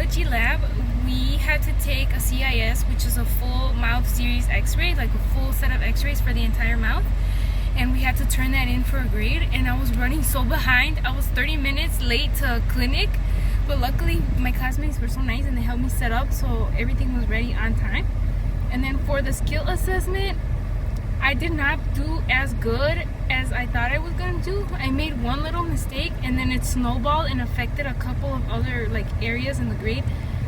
radiology lab, we had to take a CIS, which is a full mouth series x-ray, like a full set of x-rays for the entire mouth. And we had to turn that in for a grade, and I was running so behind. I was 30 minutes late to clinic, but luckily my classmates were so nice and they helped me set up so everything was ready on time. And then for the skill assessment, I did not do as good as I thought I was gonna do. I made one little mistake and then it snowballed and affected a couple of other areas in the grade.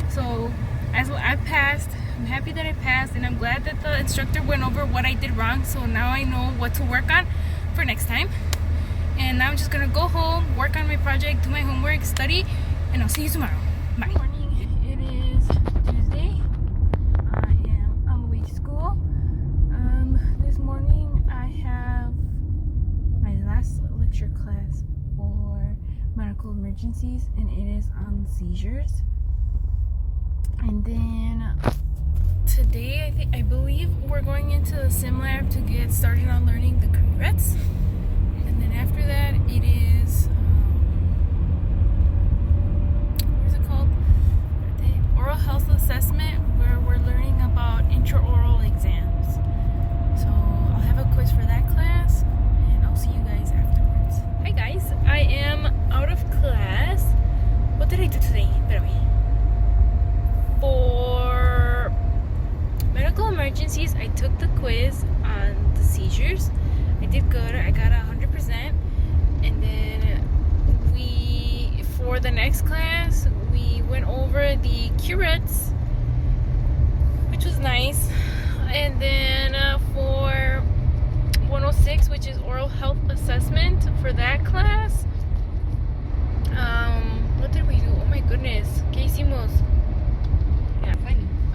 So as well, I passed. I'm happy that I passed, and I'm glad that the instructor went over what I did wrong, so now I know what to work on for next time. And now I'm just gonna go home, work on my project, do my homework, study, and I'll see you tomorrow. Bye. Good morning. It is Tuesday. I am on the way to school. This morning I have my last lecture class for medical emergencies, and it is on seizures. And then today, I believe we're going into the sim lab to get started on learning the congrets. And then after that, it is, what is it called? The oral health assessment, where we're learning about intraoral exams. So I'll have a quiz for that class, and I'll see you guys afterwards. Hi guys, I am out of class. What did I do today? For medical emergencies, I took the quiz on the seizures. I did good. I got 100%. And then for the next class, we went over the curettes, which was nice. And then for 106, which is oral health assessment, for that class, what did we do? Oh my goodness. ¿Qué hicimos? Yeah.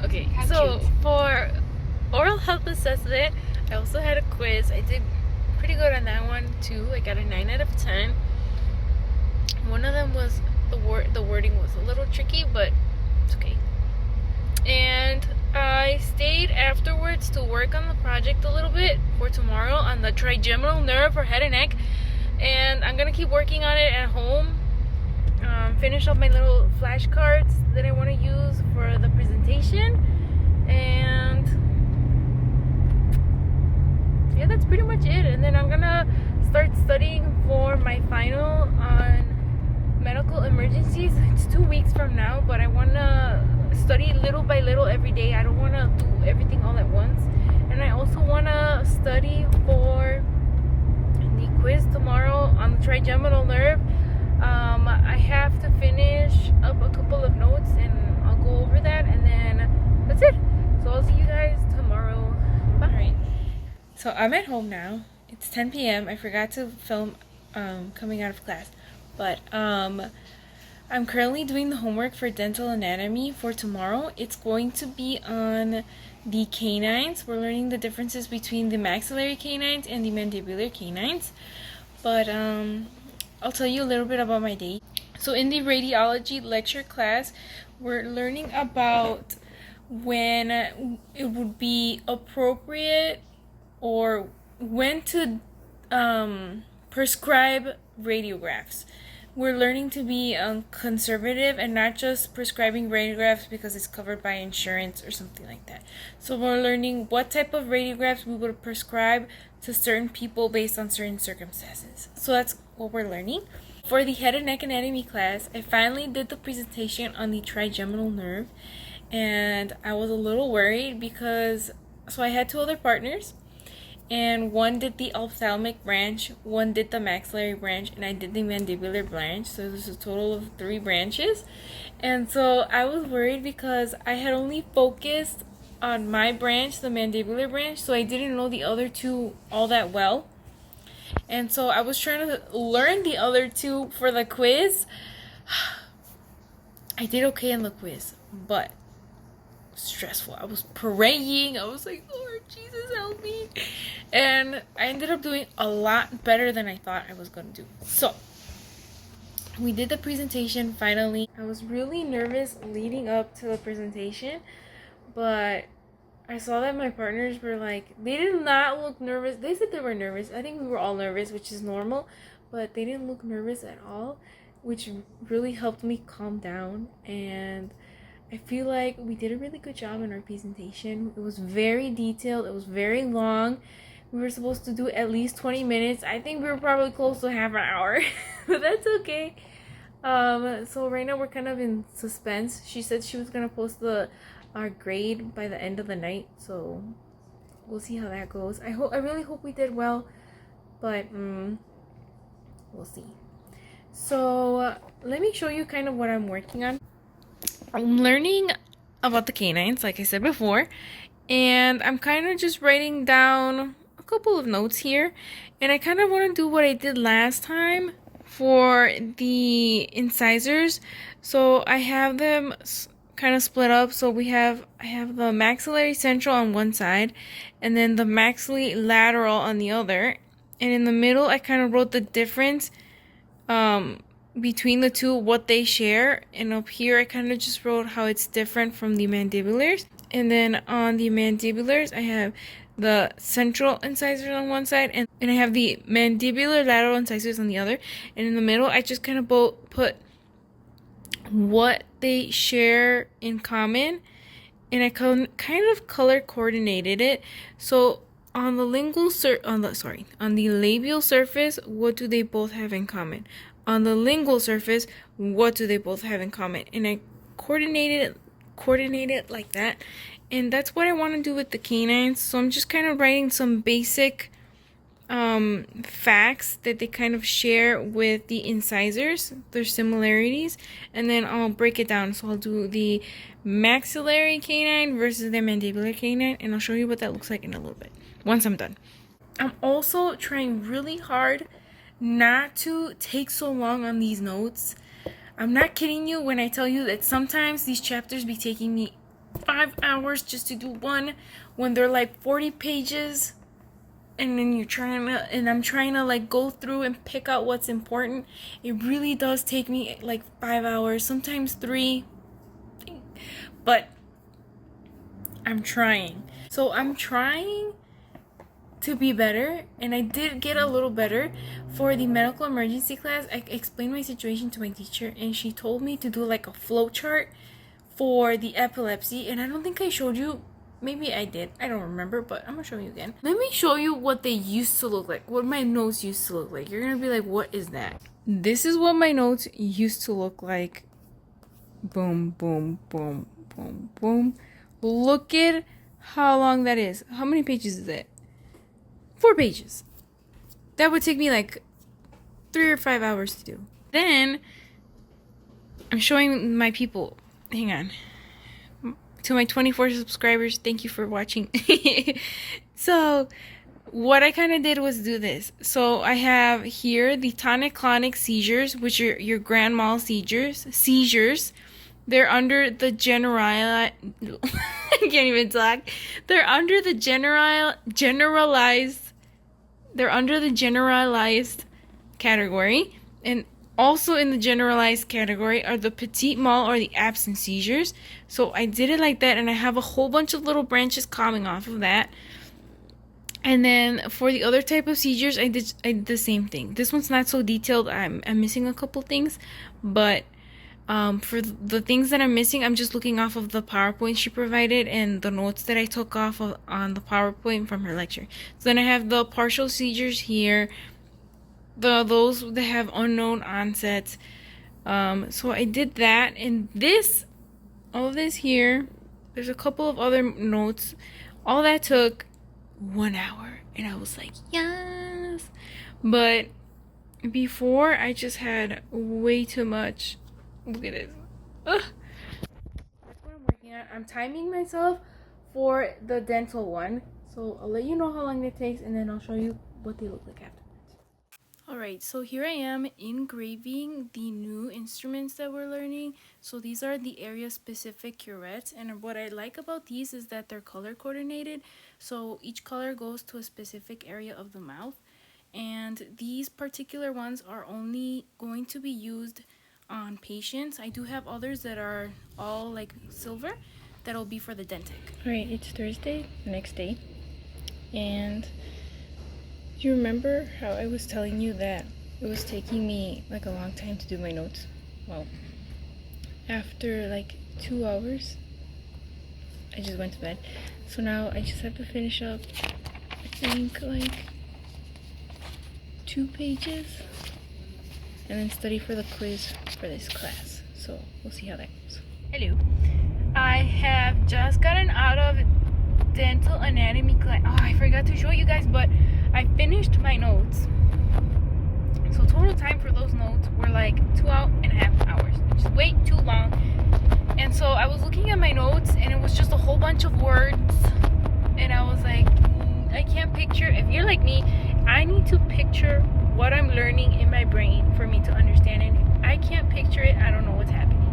Okay, how so cute. For oral health assessment, I also had a quiz. I did pretty good on that one too. I got a 9 out of 10. One of them was the wording was a little tricky, but it's okay. And I stayed afterwards to work on the project a little bit for tomorrow on the trigeminal nerve for head and neck, and I'm gonna keep working on it at home. Finish up my little flashcards that I want to use for the presentation, and yeah, that's pretty much it. And then I'm gonna start studying for my final on medical emergencies. It's 2 weeks from now, but I want to study little by little every day. I don't want to do everything all at once. And I also want to study for the quiz tomorrow on the trigeminal nerve. I have to finish up a couple of notes, and I'll go over that, and then that's it. So I'll see you guys tomorrow. Bye. Alright, so I'm at home now. It's 10 p.m. I forgot to film coming out of class, but I'm currently doing the homework for dental anatomy for tomorrow. It's going to be on the canines. We're learning the differences between the maxillary canines and the mandibular canines. But I'll tell you a little bit about my day. So in the radiology lecture class, we're learning about when it would be appropriate or when to prescribe radiographs. We're learning to be conservative and not just prescribing radiographs because it's covered by insurance or something like that. So we're learning what type of radiographs we would prescribe to certain people based on certain circumstances. So that's what we're learning. For the head and neck anatomy class, I finally did the presentation on the trigeminal nerve, and I was a little worried because I had 2 other partners, and one did the ophthalmic branch, one did the maxillary branch, and I did the mandibular branch. So there's a total of 3 branches. And so I was worried because I had only focused on my branch, the mandibular branch, so I didn't know the other 2 all that well. And so I was trying to learn the other 2 for the quiz. I did okay in the quiz, but stressful. I was praying. I was like, Lord Jesus, help me. And I ended up doing a lot better than I thought I was going to do. So we did the presentation finally. I was really nervous leading up to the presentation, but I saw that my partners were they did not look nervous. They said they were nervous. I think we were all nervous, which is normal, but they didn't look nervous at all, which really helped me calm down. And I feel like we did a really good job in our presentation. It was very detailed. It was very long. We were supposed to do at least 20 minutes. I think we were probably close to half an hour, but that's okay. So right now we're kind of in suspense. She said she was gonna post our grade by the end of the night, so we'll see how that goes. I really hope we did well, but we'll see. So let me show you kind of what I'm working on. I'm learning about the canines, like I said before, and I'm kind of just writing down a couple of notes here, and I kind of want to do what I did last time for the incisors. So I have them kind of split up. So I have the maxillary central on one side, and then the maxillary lateral on the other, and in the middle I kind of wrote the difference between the two, what they share, and up here I kind of just wrote how it's different from the mandibulars. And then on the mandibulars I have the central incisors on one side, and I have the mandibular lateral incisors on the other, and in the middle I just kind of put what they share in common, and I kind of color coordinated it. So on the on the labial surface, what do they both have in common? On the lingual surface, what do they both have in common? And I coordinated it like that. And that's what I want to do with the canines. So I'm just kind of writing some basic facts that they kind of share with the incisors, their similarities, and then I'll break it down. So I'll do the maxillary canine versus the mandibular canine, and I'll show you what that looks like in a little bit once I'm done. I'm also trying really hard not to take so long on these notes. I'm not kidding you when I tell you that sometimes these chapters be taking me 5 hours just to do one, when they're like 40 pages, and then I'm trying to like go through and pick out what's important. It really does take me like 5 hours, sometimes 3, but I'm trying. So I'm trying to be better, and I did get a little better. For the medical emergency class, I explained my situation to my teacher, and she told me to do like a flow chart for the epilepsy, and I don't think I showed you. Maybe I did, I don't remember, but I'm gonna show you again. Let me show you what they used to look like, what my notes used to look like. You're gonna be like, what is that? This is what my notes used to look like. Boom, boom, boom, boom, boom. Look at how long that is. How many pages is it? 4 pages. That would take me like 3 or 5 hours to do. Then I'm showing my people. Hang on. To my 24 subscribers, thank you for watching. So what I kind of did was do this. So I have here the tonic-clonic seizures, which are your grand mal seizures. They're under the I can't even talk. They're under the generalized category. And also in the generalized category are the petit mal, or the absent seizures. So I did it like that, and I have a whole bunch of little branches coming off of that. And then for the other type of seizures, I did the same thing. This one's not so detailed. I'm missing a couple things, but for the things that I'm missing, I'm just looking off of the PowerPoint she provided and the notes that I took off of on the PowerPoint from her lecture. So then I have the partial seizures here, those that have unknown onsets. So I did that, and all this here, there's a couple of other notes. All that took 1 hour, and I was like, yes. But before, I just had way too much. Look at this. Ugh. That's what I'm working on. I'm timing myself for the dental one, so I'll let you know how long it takes, and then I'll show you what they look like afterwards. Alright, so here I am engraving the new instruments that we're learning. So these are the area-specific curettes, and what I like about these is that they're color coordinated. So each color goes to a specific area of the mouth, and these particular ones are only going to be used on patients. I do have others that are all like silver that'll be for the dentic. Alright, it's Thursday, the next day, and do you remember how I was telling you that it was taking me like a long time to do my notes? Well, after like 2 hours. I just went to bed. So now I just have to finish up, I think, like 2 pages. And then study for the quiz for this class. So we'll see how that goes. Hello. I have just gotten out of dental anatomy class. Oh, I forgot to show you guys, but I finished my notes. So total time for those notes were like 2.5 hours, which is way too long. And so I was looking at my notes and it was just a whole bunch of words. And I was like, I can't picture. If you're like me, I need to picture what I'm learning in my brain for me to understand it. If I can't picture it, I don't know what's happening.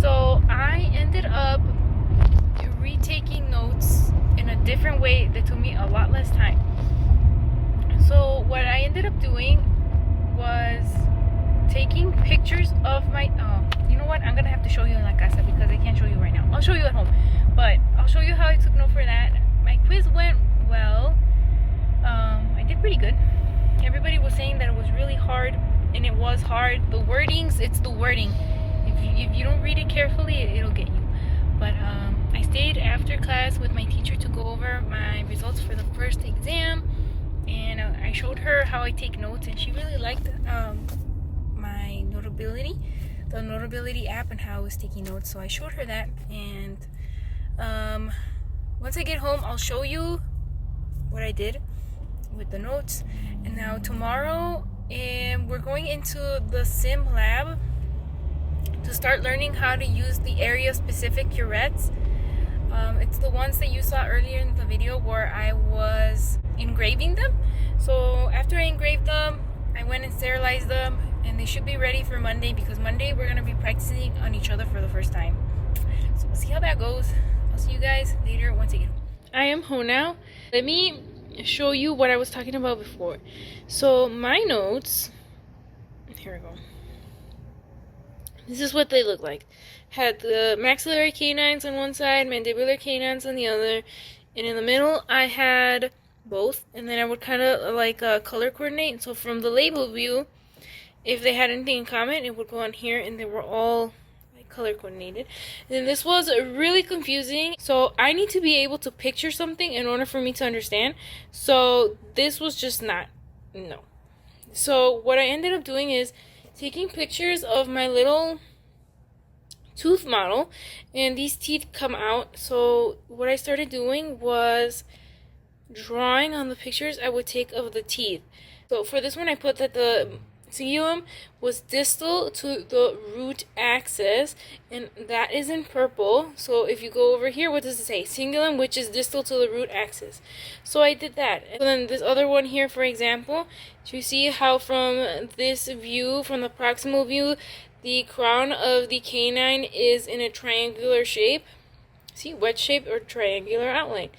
So I ended up retaking notes in a different way that took me a lot less time. So what I ended up doing was taking pictures of my you know what, I'm gonna have to show you in La Casa because I can't show you right now. I'll show you at home, but I'll show you how I took note for that. My quiz went well. I did pretty good. Everybody was saying that it was really hard, and it was hard. The wordings, it's the wording. If you don't read it carefully, it'll get you. But I stayed after class with my teacher to go over my results for the first exam, and I showed her how I take notes, and she really liked my Notability, the Notability app, and how I was taking notes. So I showed her that, and once I get home, I'll show you what I did with the notes. And now tomorrow, we're going into the sim lab to start learning how to use the area specific curettes. It's the ones that you saw earlier in the video where I was engraving them. So after I engraved them, I went and sterilized them, and they should be ready for Monday, because Monday we're going to be practicing on each other for the first time. So we'll see how that goes. I'll see you guys later once I get home. I am home now. Let me show you what I was talking about before. So my notes, here we go. This is what they look like. Had the maxillary canines on one side, mandibular canines on the other, and in the middle I had both. And then I would kind of like color coordinate. So from the label view, if they had anything in common, it would go on here, and they were all like color coordinated. And this was really confusing. So I need to be able to picture something in order for me to understand. So this was just not, no. So what I ended up doing is taking pictures of my little tooth model, and these teeth come out. So what I started doing was drawing on the pictures I would take of the teeth. So for this one, I put that the cingulum was distal to the root axis, and that is in purple. So if you go over here, what does it say? Cingulum, which is distal to the root axis. So I did that. And then this other one here, for example, do you see how from this view, from the proximal view, the crown of the canine is in a triangular shape? See, wedge shape or triangular outline.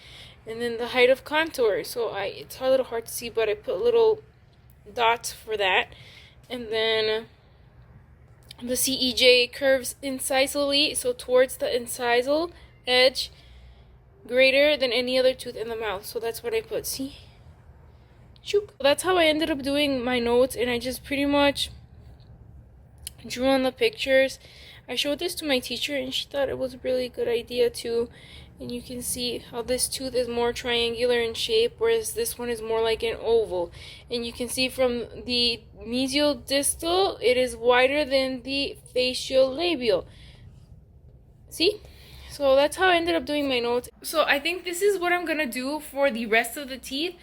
And then the height of contour. So it's a little hard to see, but I put little dots for that. And then the CEJ curves incisally, so towards the incisal edge, greater than any other tooth in the mouth. So that's what I put. See? Choop. That's how I ended up doing my notes, and I just pretty much drew on the pictures. I showed this to my teacher, and she thought it was a really good idea too. And you can see how this tooth is more triangular in shape, whereas this one is more like an oval. And you can see from the mesial distal, it is wider than the facial labial. See? So that's how I ended up doing my notes. So I think this is what I'm going to do for the rest of the teeth.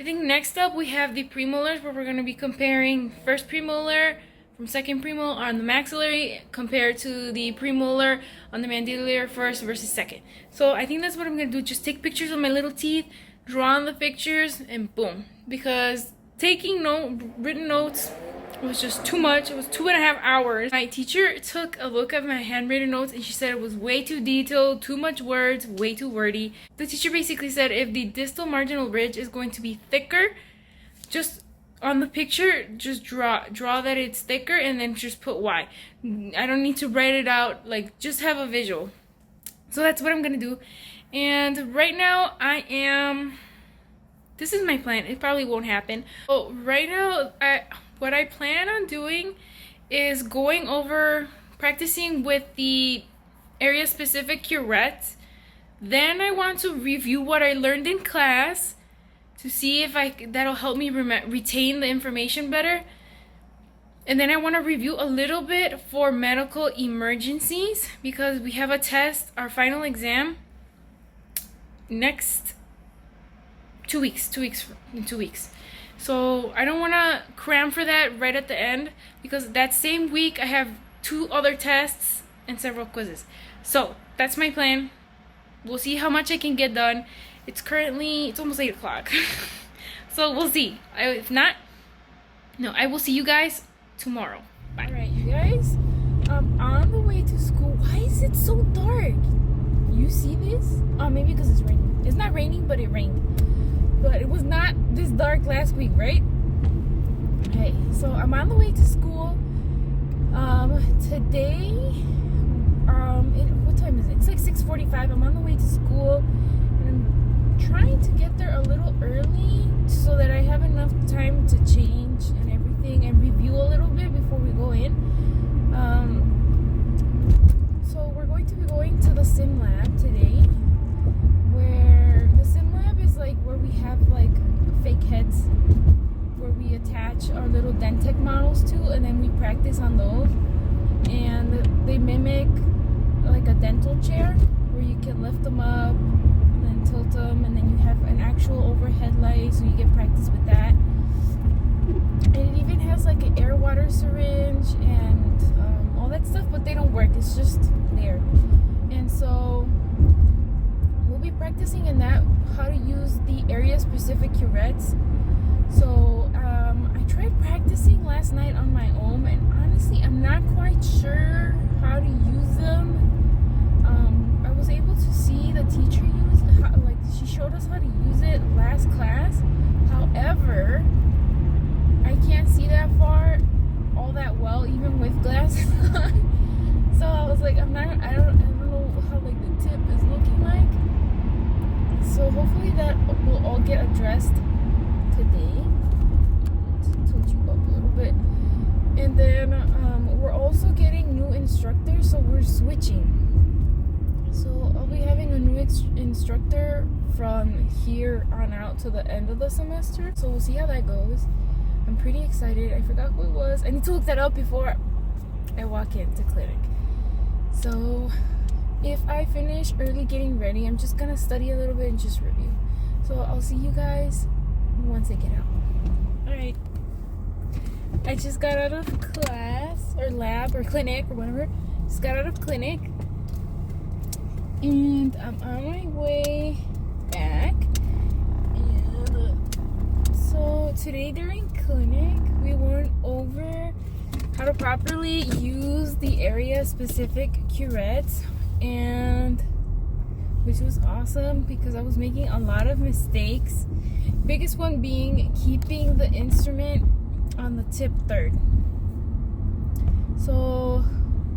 I think next up we have the premolars, where we're going to be comparing first premolar from second premolar on the maxillary compared to the premolar on the mandibular first versus second. So I think that's what I'm going to do. Just take pictures of my little teeth, draw on the pictures, and boom. Because taking written notes was just too much. It was 2.5 hours. My teacher took a look at my handwritten notes, and she said it was way too detailed, too much words, way too wordy. The teacher basically said if the distal marginal ridge is going to be thicker, just on the picture, just draw that it's thicker, and then just put why. I don't need to write it out, like just have a visual. So that's what I'm gonna do. And right now this is my plan. It probably won't happen. Oh, right now what I plan on doing is going over practicing with the area specific curettes. Then I want to review what I learned in class to see if that'll help me retain the information better. And then I want to review a little bit for medical emergencies because we have a test, our final exam, next 2 weeks, in 2 weeks. So I don't want to cram for that right at the end because that same week I have 2 other tests and several quizzes. So that's my plan. We'll see how much I can get done. It's almost 8 o'clock. So we'll see. If not, no, I will see you guys tomorrow. Bye. Alright, you guys, I'm on the way to school. Why is it so dark? You see this? Oh, maybe because it's raining. It's not raining, but it rained. But it was not this dark last week, right? Okay, so I'm on the way to school. Today, what time is it? It's like 6:45. I'm on the way to school, and I'm trying to get there a little early so that I have enough time to change and everything and review a little bit before we go in. So we're going to be going to the sim lab today, where the sim lab is like where we have like fake heads where we attach our little Dentec models to, and then we practice on those. And they mimic like a dental chair where you can lift them up and then tilt them, and then you have an actual overhead light, so you get practice with that. And it even has like an air water syringe and all that stuff, but they don't work. It's just there. And so we'll be practicing in that, how to use the area specific curettes. So I tried practicing last night on my own, and honestly I'm not quite sure how to use them. I was able to see the teacher use she showed us how to use it last class. However, I can't see that far all that well even with glasses on. So I was like, I don't know how like the tip is looking like. So hopefully that will all get addressed today. Tilt you up a little bit. And then we're also getting new instructors, so we're switching. So I'll be having a new instructor from here on out to the end of the semester. So we'll see how that goes. I'm pretty excited. I forgot who it was. I need to look that up before I walk into clinic. So if I finish early getting ready, I'm just gonna study a little bit and just review. So I'll see you guys once I get out. Alright. I just got out of class or lab or clinic or whatever. Just got out of clinic. And I'm on my way back. And so today during clinic, we went over how to properly use the area specific curettes, and which was awesome because I was making a lot of mistakes. Biggest one being keeping the instrument on the tip third. So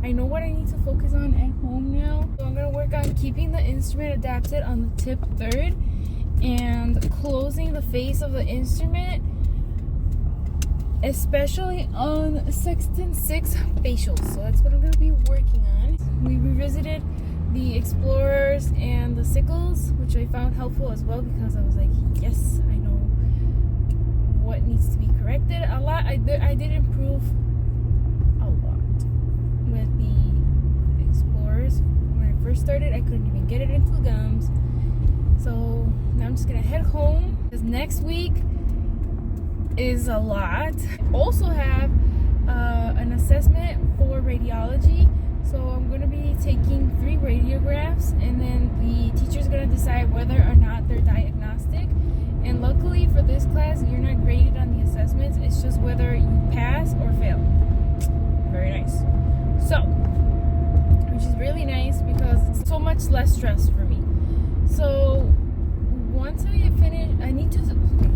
I know what I need to focus on at home now. So I'm gonna work on keeping the instrument adapted on the tip third and closing the face of the instrument, especially on Sexton 6 facials. So that's what I'm gonna be working on. We revisited the Explorers and the Sickles, which I found helpful as well because I was like, yes, I know what needs to be corrected. A lot. I did improve a lot with the Explorers. When I first started, I couldn't even get it into the gums. So now I'm just gonna head home because next week is a lot. I also have an assessment for radiology. So I'm going to be taking 3 radiographs, and then the teacher's going to decide whether or not they're diagnostic. And luckily for this class, you're not graded on the assessments. It's just whether you pass or fail. Very nice. So, which is really nice because it's so much less stress for me. So once I finish, I need to,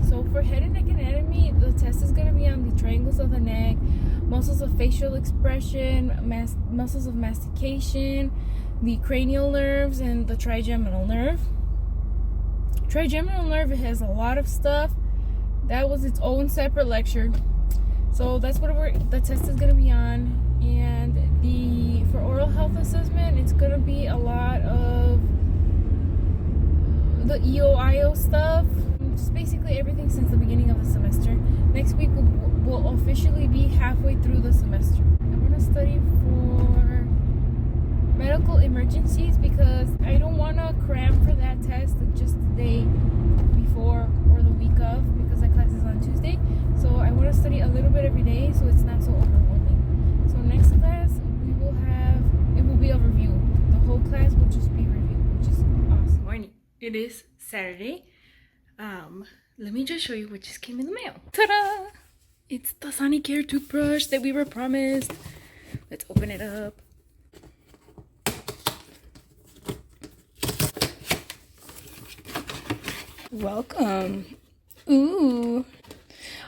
so for head and neck anatomy, the test is going to be on the triangles of the neck, muscles of facial expression, muscles of mastication, the cranial nerves, and the trigeminal nerve. Trigeminal nerve has a lot of stuff. That was its own separate lecture. So that's what the test is going to be on. And for oral health health assessment, it's gonna be a lot of the EOIO stuff. Just basically everything since the beginning of the semester. Next week we'll officially be halfway through the semester. I want to study for medical emergencies because I don't want to cram for that test just the day before or the week of, because that class is on Tuesday. So I want to study a little bit every day so it's not so overwhelming. So next class it will be a review. The whole class will just be review, which is awesome. Morning. It is Saturday. Let me just show you what just came in the mail. Ta-da! It's the Sonicare toothbrush that we were promised. Let's open it up. Welcome. Ooh.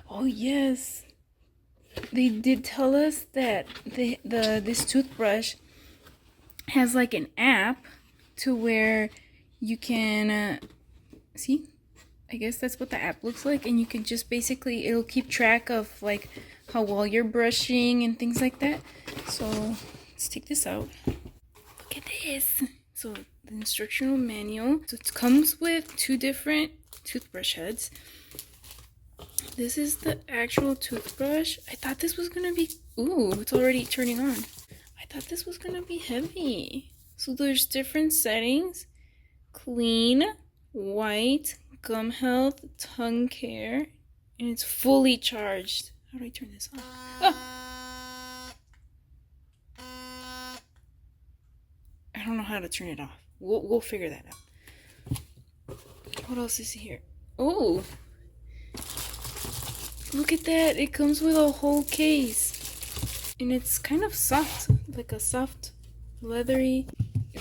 Oh yes. They did tell us that this toothbrush has like an app to where you can see, I guess that's what the app looks like, and you can just basically, it'll keep track of like how well you're brushing and things like that. So let's take this out. Look at this. So the instructional manual. So it comes with 2 different toothbrush heads. This is the actual toothbrush. I thought this was gonna be, ooh, it's already turning on. I thought this was gonna be heavy. So there's different settings: clean, white, gum health, tongue care, and it's fully charged. How do I turn this on? Ah! I don't know how to turn it off. We'll figure that out. What else is here? Oh, look at that! It comes with a whole case, and it's kind of soft, like a soft, leathery.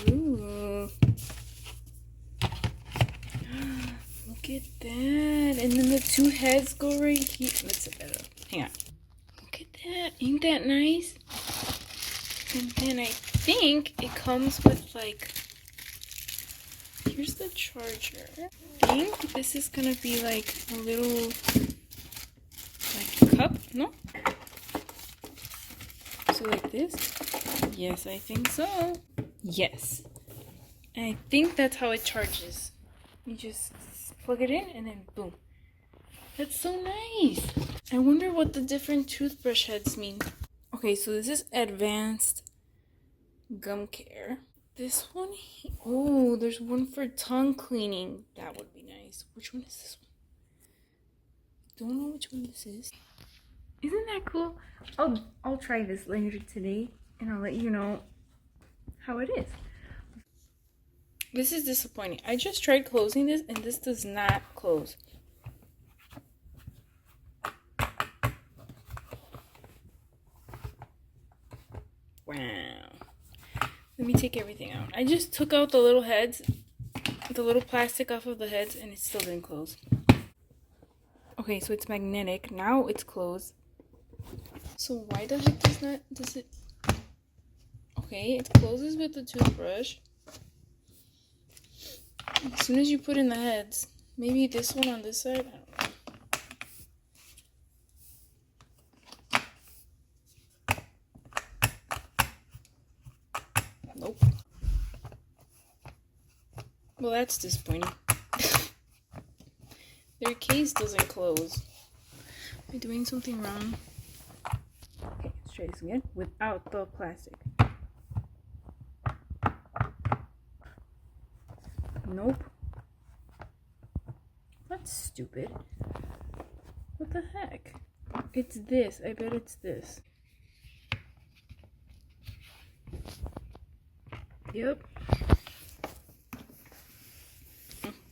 Ooh. Look at that. And then the 2 heads go right here. Let's set that up. Hang on. Look at that. Ain't that nice? And then I think it comes with like, here's the charger. I think this is gonna be like a little like cup, no? So like this? Yes, I think so. Yes. And I think that's how it charges. You just plug it in and then boom. That's so nice. I wonder what the different toothbrush heads mean. Okay, so this is advanced gum care. This one, oh, there's one for tongue cleaning. That would be nice. Which one is this one? Don't know which one this is. Isn't that cool? I'll try this later today and I'll let you know how it is. This is disappointing. I just tried closing this and this does not close. Wow. Let me take everything out. I just took out the little heads, the little plastic off of the heads, and it still didn't close. Okay, so it's magnetic. Now it's closed. So why does it okay, it closes with the toothbrush. As soon as you put in the heads, maybe this one on this side, I don't know. Nope. Well, that's disappointing. Their case doesn't close. Am I doing something wrong? Okay, let's try this again without the plastic. Nope. That's stupid. What the heck? It's this. I bet it's this. Yep.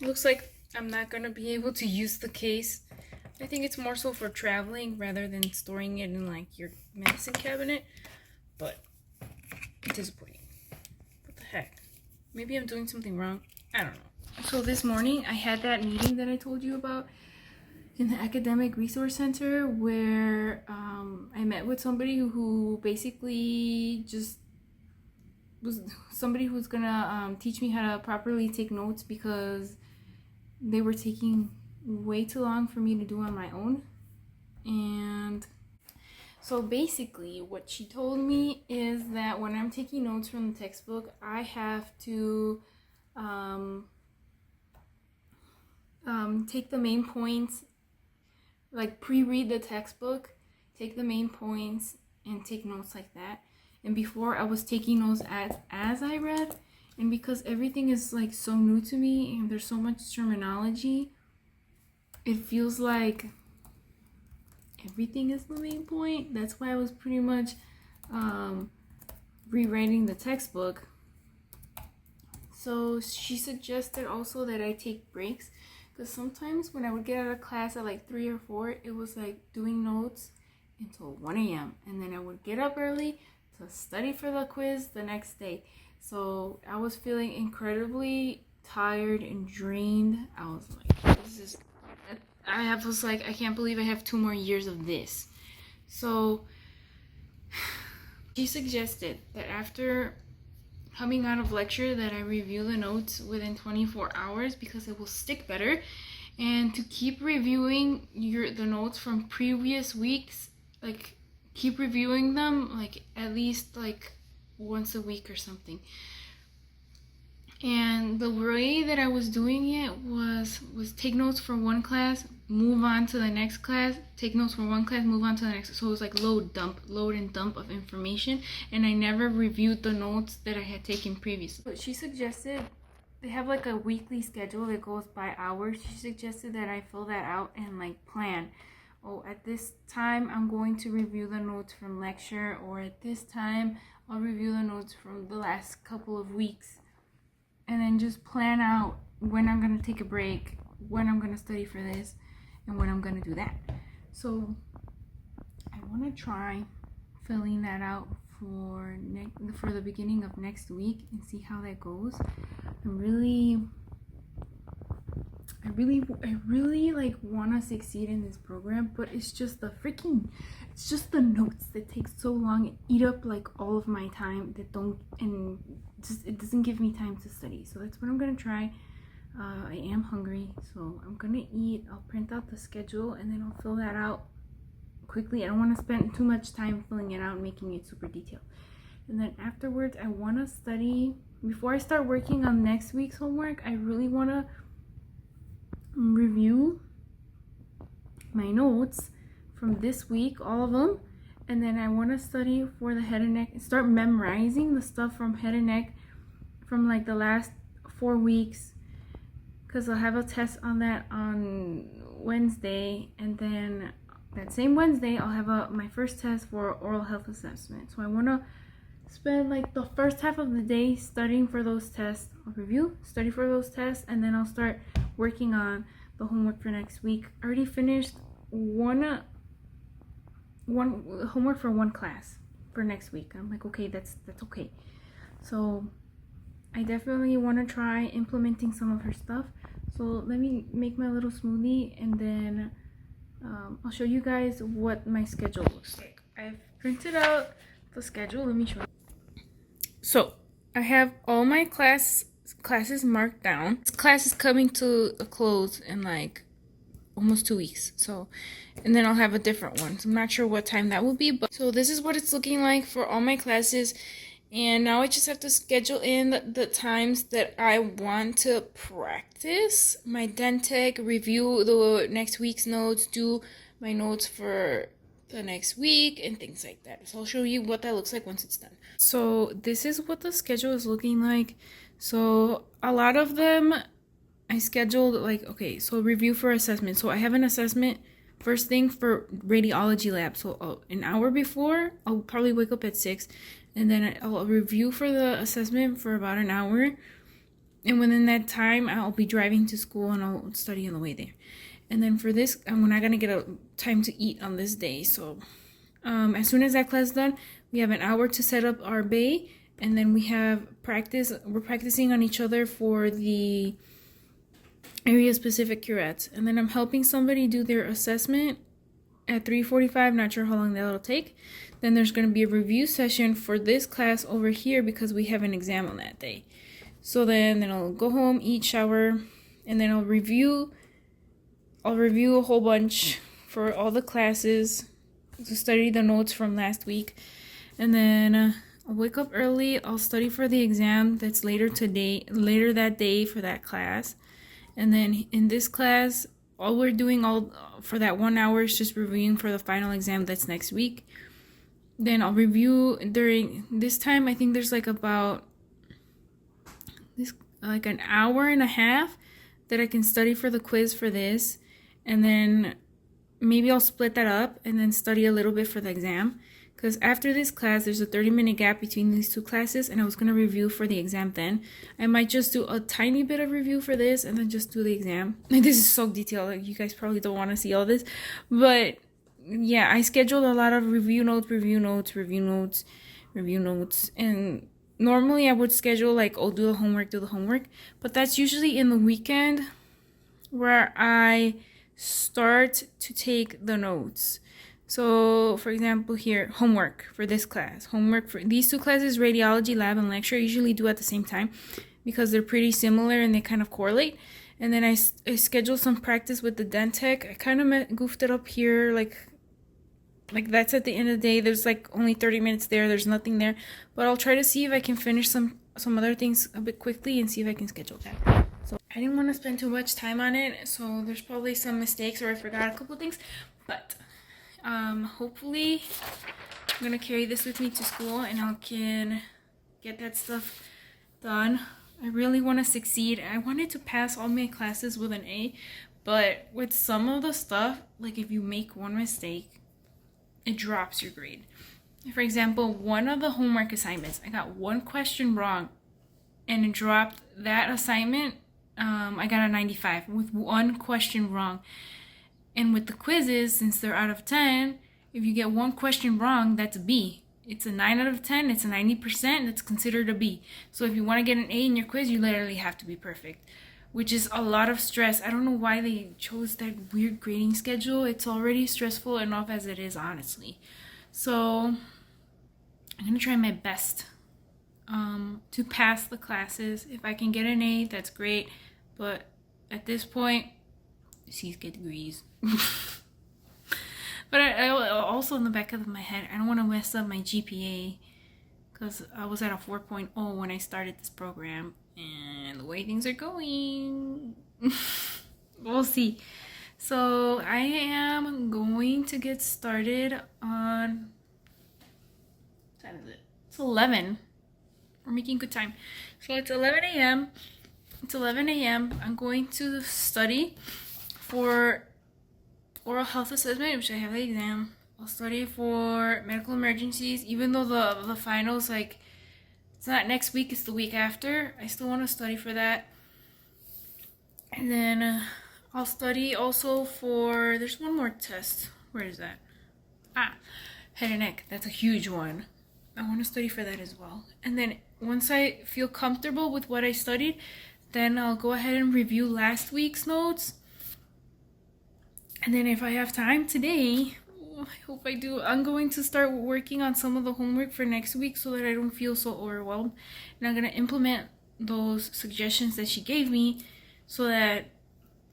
Looks like I'm not gonna be able to use the case. I think it's more so for traveling rather than storing it in like your medicine cabinet. But it's disappointing. What the heck? Maybe I'm doing something wrong. I don't know. So this morning I had that meeting that I told you about in the academic resource center where I met with somebody who basically just was somebody who's gonna teach me how to properly take notes because they were taking way too long for me to do on my own. And So basically, what she told me is that when I'm taking notes from the textbook, I have to take the main points, like pre-read the textbook, take the main points, and take notes like that. And before, I was taking notes as I read, and because everything is like so new to me and there's so much terminology, it feels like everything is the main point. That's why I was pretty much rewriting the textbook. So she suggested also that I take breaks, because sometimes when I would get out of class at like 3 or 4, it was like doing notes until 1 a.m. and then I would get up early to study for the quiz the next day. So I was feeling incredibly tired and drained. I was like, I can't believe I have 2 more years of this. So she suggested that after coming out of lecture that I review the notes within 24 hours because it will stick better, and to keep reviewing the notes from previous weeks, like keep reviewing them like at least like once a week or something. And the way that I was doing it was take notes for one class, move on to the next class, take notes for one class, move on to the next. So it was like load and dump of information, and I never reviewed the notes that I had taken previously. But she suggested, they have like a weekly schedule that goes by hours. She suggested that I fill that out and like plan. Oh, at this time I'm going to review the notes from lecture, or at this time I'll review the notes from the last couple of weeks. And then just plan out when I'm going to take a break, when I'm going to study for this, and when I'm going to do that. So I want to try filling that out for the beginning of next week and see how that goes. I really like want to succeed in this program, but it's just the notes that take so long and eat up like all of my time it doesn't give me time to study. So that's what I'm gonna try. I am hungry, so I'm gonna eat. I'll print out the schedule and then I'll fill that out quickly. I don't want to spend too much time filling it out and making it super detailed. And then afterwards, I want to study. Before I start working on next week's homework, I really want to review my notes from this week, all of them, and then I want to study for the head and neck and start memorizing the stuff from head and neck from like the last 4 weeks, because I'll have a test on that on Wednesday, and then that same Wednesday I'll have my first test for oral health assessment. So I want to spend like the first half of the day studying for those tests. I'll review, study for those tests, and then I'll start working on the homework for next week. I already finished one homework for one class for next week. I'm like, okay, that's okay. So I definitely want to try implementing some of her stuff. So let me make my little smoothie, and then I'll show you guys what my schedule looks like. I've printed out the schedule. Let me show you. So I have all my classes marked down. This class is coming to a close in like almost 2 weeks. So, and then I'll have a different one. So I'm not sure what time that will be, but so this is what it's looking like for all my classes. And now I just have to schedule in the times that I want to practice my Dentech, review the next week's notes, do my notes for the next week, and things like that. So I'll show you what that looks like once it's done. So this is what the schedule is looking like. So a lot of them I scheduled like, okay, so review for assessment. So I have an assessment first thing for radiology lab. So an hour before, I'll probably wake up at 6, and then I'll review for the assessment for about an hour. And within that time, I'll be driving to school and I'll study on the way there. And then for this, I'm not gonna get a time to eat on this day. So as soon as that class is done, we have an hour to set up our bay, and then we have practice. We're practicing on each other for the area specific curettes, and then I'm helping somebody do their assessment at 3:45. Not sure how long that'll take. Then there's going to be a review session for this class over here because we have an exam on that day. So then I'll go home, eat, shower, and then I'll review a whole bunch for all the classes to study the notes from last week. And then I'll wake up early. I'll study for the exam that's later that day for that class. And then in this class, all we're doing all for that 1 hour is just reviewing for the final exam that's next week. Then I'll review during this time. I think there's like about like an hour and a half that I can study for the quiz for this. And then maybe I'll split that up and then study a little bit for the exam. Because after this class, there's a 30-minute gap between these two classes, and I was going to review for the exam then. I might just do a tiny bit of review for this and then just do the exam. This is so detailed. Like, you guys probably don't want to see all this. But yeah, I scheduled a lot of review notes. And normally I would schedule like, oh, do the homework. But that's usually in the weekend where I start to take the notes. So, for example, here, homework for this class. Homework for these two classes, radiology, lab, and lecture, I usually do at the same time because they're pretty similar and they kind of correlate. And then I schedule some practice with the dentech. I kind of goofed it up here, like that's at the end of the day. There's like only 30 minutes there. There's nothing there. But I'll try to see if I can finish some other things a bit quickly and see if I can schedule that. So I didn't want to spend too much time on it. So there's probably some mistakes or I forgot a couple things. But hopefully I'm gonna carry this with me to school and I can get that stuff done. I really want to succeed. I wanted to pass all my classes with an A, but with some of the stuff, like if you make one mistake, it drops your grade. For example, one of the homework assignments, I got one question wrong and it dropped that assignment. I got a 95 with one question wrong. And with the quizzes, since they're out of 10, if you get one question wrong, that's a B. It's a 9 out of 10, it's a 90%, that's considered a B. So if you want to get an A in your quiz, you literally have to be perfect, which is a lot of stress. I don't know why they chose that weird grading schedule. It's already stressful enough as it is, honestly. So I'm going to try my best to pass the classes. If I can get an A, that's great. But at this point, C's get degrees. But I also in the back of my head, I don't want to mess up my GPA because I was at a 4.0 when I started this program, and the way things are going, we'll see. So I am going to get started on, what time is it? It's 11. We're making good time. So it's 11 a.m. It's 11 a.m. I'm going to study for oral health assessment, which I have the exam. I'll study for medical emergencies, even though the finals, like, it's not next week, it's the week after. I still want to study for that. And then I'll study also for, there's one more test. Where is that? Head and neck. That's a huge one. I want to study for that as well. And then once I feel comfortable with what I studied, then I'll go ahead and review last week's notes. And then if I have time today, I hope I do, I'm going to start working on some of the homework for next week so that I don't feel so overwhelmed. And I'm going to implement those suggestions that she gave me so that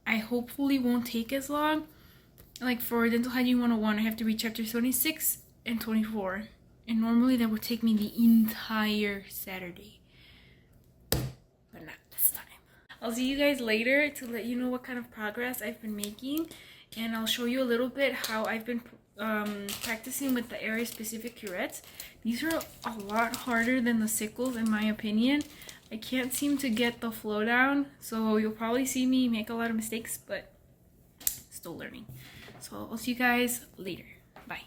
I hopefully won't take as long. Like for Dental Hygiene 101, I have to read chapters 26 and 24. And normally that would take me the entire Saturday. But not this time. I'll see you guys later to let you know what kind of progress I've been making. And I'll show you a little bit how I've been practicing with the area-specific curettes. These are a lot harder than the sickles, in my opinion. I can't seem to get the flow down, so you'll probably see me make a lot of mistakes, but still learning. So I'll see you guys later. Bye.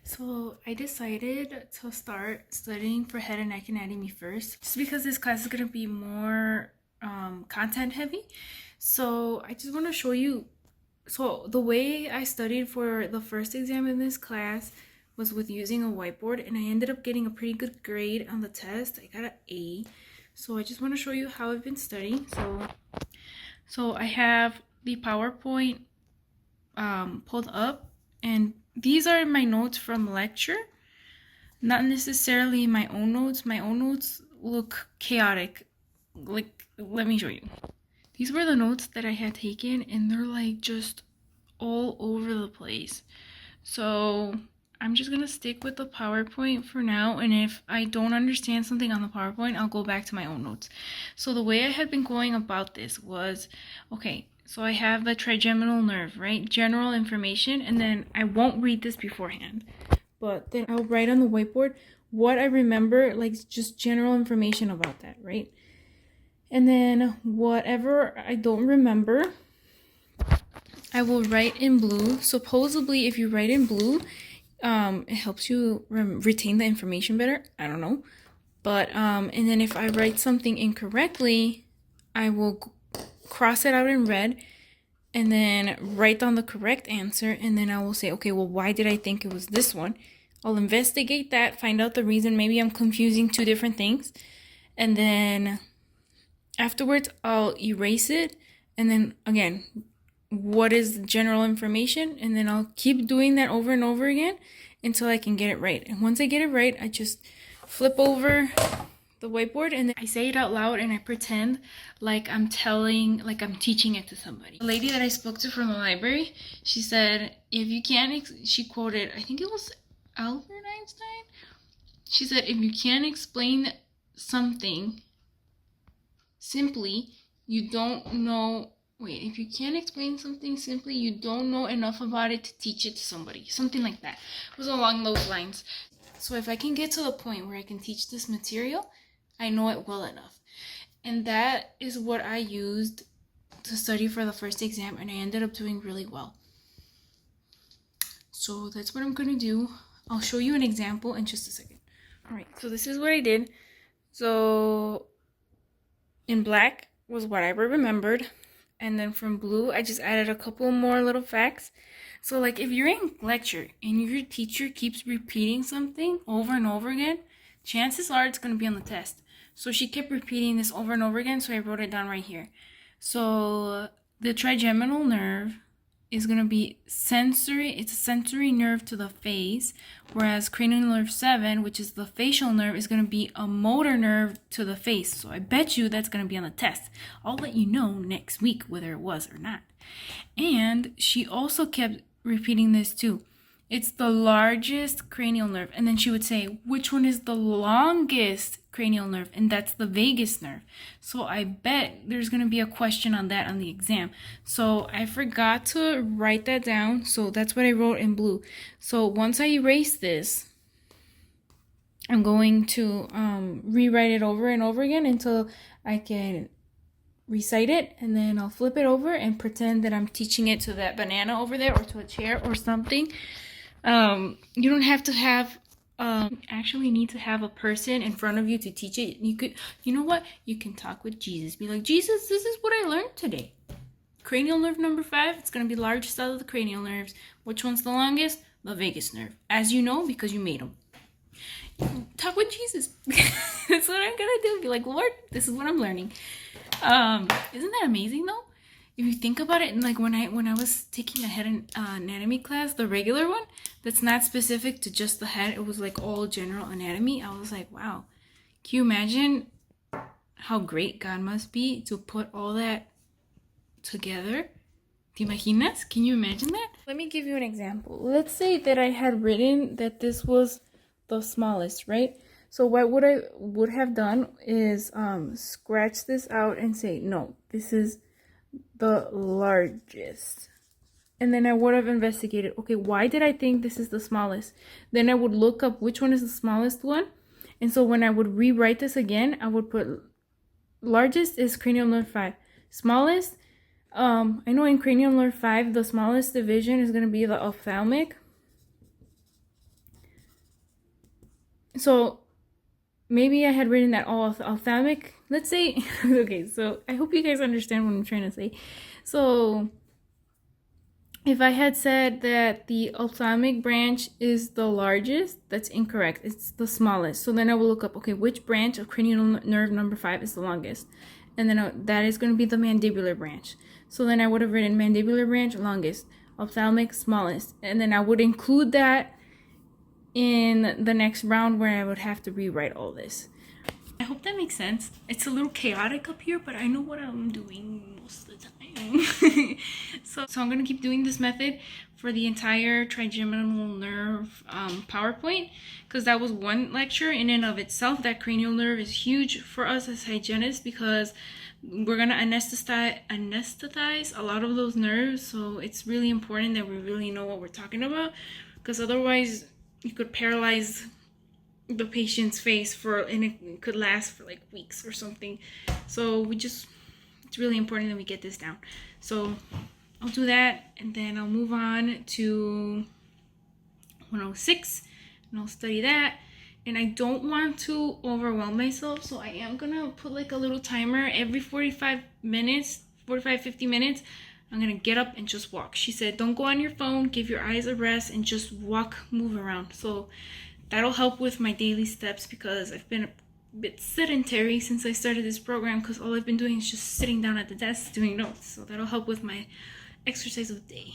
So I decided to start studying for head and neck anatomy first, just because this class is going to be more content heavy. So I just want to show you. So the way I studied for the first exam in this class was with using a whiteboard, and I ended up getting a pretty good grade on the test. I got an A. So I just want to show you how I've been studying. So I have the PowerPoint pulled up, and these are my notes from lecture, not necessarily my own notes. My own notes look chaotic. Like, let me show you. These were the notes that I had taken, and they're like just all over the place. So I'm just gonna stick with the PowerPoint for now, and if I don't understand something on the PowerPoint, I'll go back to my own notes. So the way I had been going about this was, okay, so I have the trigeminal nerve, right? General information, and then I won't read this beforehand, but then I'll write on the whiteboard what I remember, like just general information about that, right? And then whatever I don't remember, I will write in blue. Supposedly, if you write in blue, it helps you retain the information better. I don't know. But, and then if I write something incorrectly, I will cross it out in red and then write down the correct answer. And then I will say, okay, well, why did I think it was this one? I'll investigate that, find out the reason. Maybe I'm confusing two different things. And then afterwards, I'll erase it. And then again, what is the general information, and then I'll keep doing that over and over again until I can get it right. And once I get it right, I just flip over the whiteboard and then I say it out loud and I pretend like I'm teaching it to somebody. The lady that I spoke to from the library, she said, if you can't, she quoted, I think it was Albert Einstein. She said, if you can't explain something simply, you don't know. Wait, if you can't explain something simply, you don't know enough about it to teach it to somebody. Something like that. It was along those lines. So if I can get to the point where I can teach this material, I know it well enough. And that is what I used to study for the first exam, and I ended up doing really well. So that's what I'm going to do. I'll show you an example in just a second. All right, so this is what I did. So in black was what I remembered. And then from blue, I just added a couple more little facts. So like if you're in lecture and your teacher keeps repeating something over and over again, chances are it's going to be on the test. So she kept repeating this over and over again, so I wrote it down right here. So the trigeminal nerve is going to be sensory. It's a sensory nerve to the face, whereas cranial nerve 7, which is the facial nerve, is going to be a motor nerve to the face. So I bet you that's going to be on the test. I'll let you know next week whether it was or not. And she also kept repeating this too. It's the largest cranial nerve. And then she would say, which one is the longest cranial nerve? And that's the vagus nerve. So I bet there's going to be a question on that on the exam. So I forgot to write that down. So that's what I wrote in blue. So once I erase this, I'm going to rewrite it over and over again until I can recite it, and then I'll flip it over and pretend that I'm teaching it to that banana over there or to a chair or something. You don't have to have actually need to have a person in front of you to teach it. You know what? You can talk with Jesus. Be like, Jesus, this is what I learned today. Cranial nerve number 5, it's going to be the largest out of the cranial nerves. Which one's the longest? The vagus nerve. As you know, because you made them. Talk with Jesus. That's what I'm going to do. Be like, Lord, this is what I'm learning. Isn't that amazing though? If you think about it, and like when I was taking a head anatomy class, the regular one that's not specific to just the head, it was like all general anatomy. I was like, wow, can you imagine how great God must be to put all that together? ¿Te imaginas? Can you imagine that? Let me give you an example. Let's say that I had written that this was the smallest, right? So what I would have done is scratch this out and say, no, this is the largest. And then I would have investigated, okay, why did I think this is the smallest? Then I would look up which one is the smallest one. And so when I would rewrite this again, I would put largest is cranial nerve 5. Smallest, I know in cranial nerve 5, the smallest division is going to be the ophthalmic. So maybe I had written that all ophthalmic, let's say. Okay, so I hope you guys understand what I'm trying to say. So if I had said that the ophthalmic branch is the largest, that's incorrect. It's the smallest. So then I will look up, okay, which branch of cranial nerve number 5 is the longest? And then that is going to be the mandibular branch. So then I would have written mandibular branch, longest, ophthalmic, smallest. And then I would include that in the next round where I would have to rewrite all this. I hope that makes sense. It's a little chaotic up here, but I know what I'm doing most of the time. So I'm gonna keep doing this method for the entire trigeminal nerve PowerPoint, because that was one lecture in and of itself. That cranial nerve is huge for us as hygienists because we're gonna anesthetize a lot of those nerves. So it's really important that we really know what we're talking about, because otherwise you could paralyze the patient's face and it could last for like weeks or something. So it's really important that we get this down. So I'll do that, and then I'll move on to 106 and I'll study that. And I don't want to overwhelm myself, so I am gonna put like a little timer every 50 minutes. I'm gonna get up and just walk. She said, don't go on your phone, give your eyes a rest, and just walk, move around. So that'll help with my daily steps, because I've been a bit sedentary since I started this program, because all I've been doing is just sitting down at the desk doing notes. So that'll help with my exercise of the day.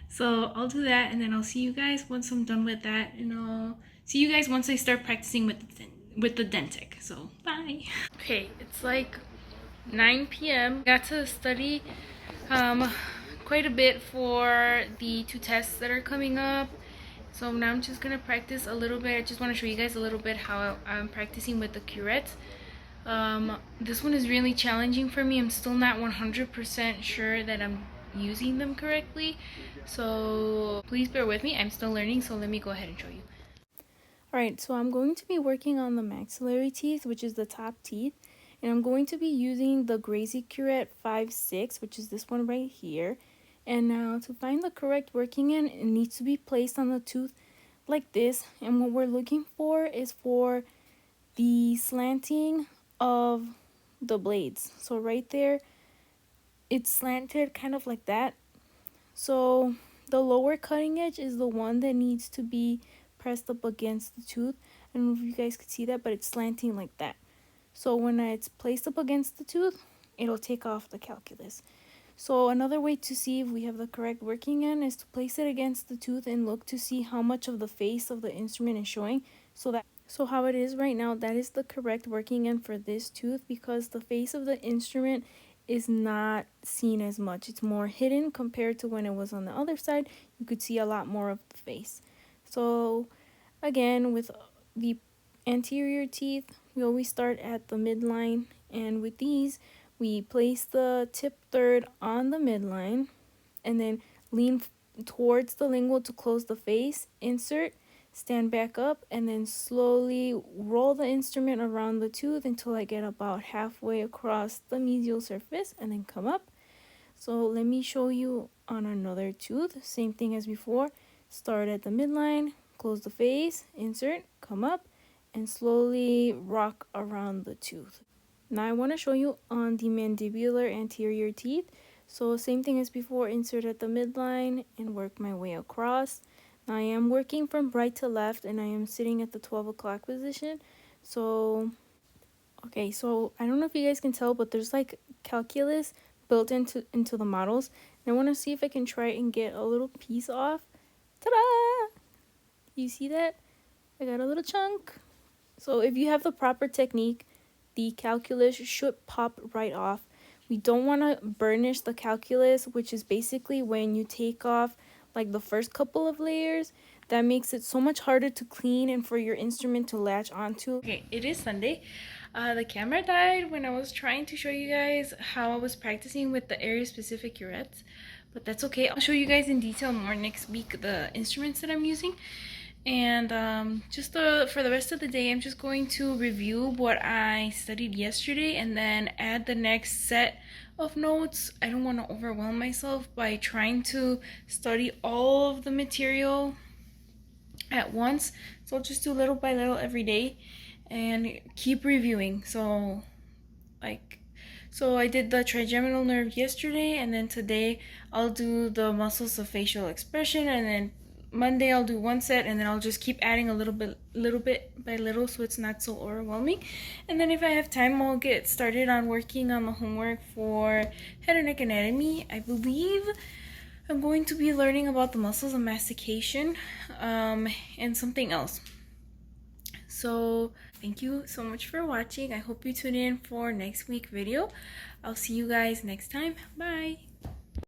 So I'll do that, and then I'll see you guys once I'm done with that, and I'll see you guys once I start practicing with the Dentic. So bye. Okay, it's like 9 p.m. Got to study quite a bit for the 2 tests that are coming up. So now I'm just gonna practice a little bit. I just want to show you guys a little bit how I'm practicing with the curettes. This one is really challenging for me. I'm still not 100% sure that I'm using them correctly, so please bear with me. I'm still learning, so let me go ahead and show you. Alright, so I'm going to be working on the maxillary teeth, which is the top teeth, and I'm going to be using the Gracie Curette 5-6, which is this one right here. And now to find the correct working end, it needs to be placed on the tooth like this, and what we're looking for is for the slanting of the blades. So right there, it's slanted kind of like that. So the lower cutting edge is the one that needs to be pressed up against the tooth. I don't know if you guys could see that, but it's slanting like that. So when it's placed up against the tooth, it'll take off the calculus. So another way to see if we have the correct working end is to place it against the tooth and look to see how much of the face of the instrument is showing. So how it is right now, that is the correct working end for this tooth, because the face of the instrument is not seen as much. It's more hidden compared to when it was on the other side. You could see a lot more of the face. So again, with the anterior teeth, we always start at the midline, and with these, we place the tip third on the midline and then lean towards the lingual to close the face, insert, stand back up, and then slowly roll the instrument around the tooth until I get about halfway across the mesial surface, and then come up. So let me show you on another tooth. Same thing as before. Start at the midline, close the face, insert, come up, and slowly rock around the tooth. Now I want to show you on the mandibular anterior teeth. So same thing as before, insert at the midline and work my way across. Now I am working from right to left, and I am sitting at the 12 o'clock position. So, okay, so I don't know if you guys can tell, but there's like calculus built into the models. And I want to see if I can try and get a little piece off. Ta-da! You see that? I got a little chunk. So if you have the proper technique, the calculus should pop right off. We don't want to burnish the calculus, which is basically when you take off like the first couple of layers. That makes it so much harder to clean and for your instrument to latch onto. Okay, it is Sunday. The camera died when I was trying to show you guys how I was practicing with the area specific curettes, but that's okay. I'll show you guys in detail more next week the instruments that I'm using. And for the rest of the day, I'm just going to review what I studied yesterday and then add the next set of notes. I don't want to overwhelm myself by trying to study all of the material at once. So I'll just do little by little every day and keep reviewing. So I did the trigeminal nerve yesterday, and then today I'll do the muscles of facial expression, and then Monday I'll do one set, and then I'll just keep adding a little bit by little, so it's not so overwhelming. And then if I have time, I'll get started on working on the homework for head and neck anatomy. I believe I'm going to be learning about the muscles of mastication and something else. So thank you so much for watching. I hope you tune in for next week video. I'll see you guys next time. Bye.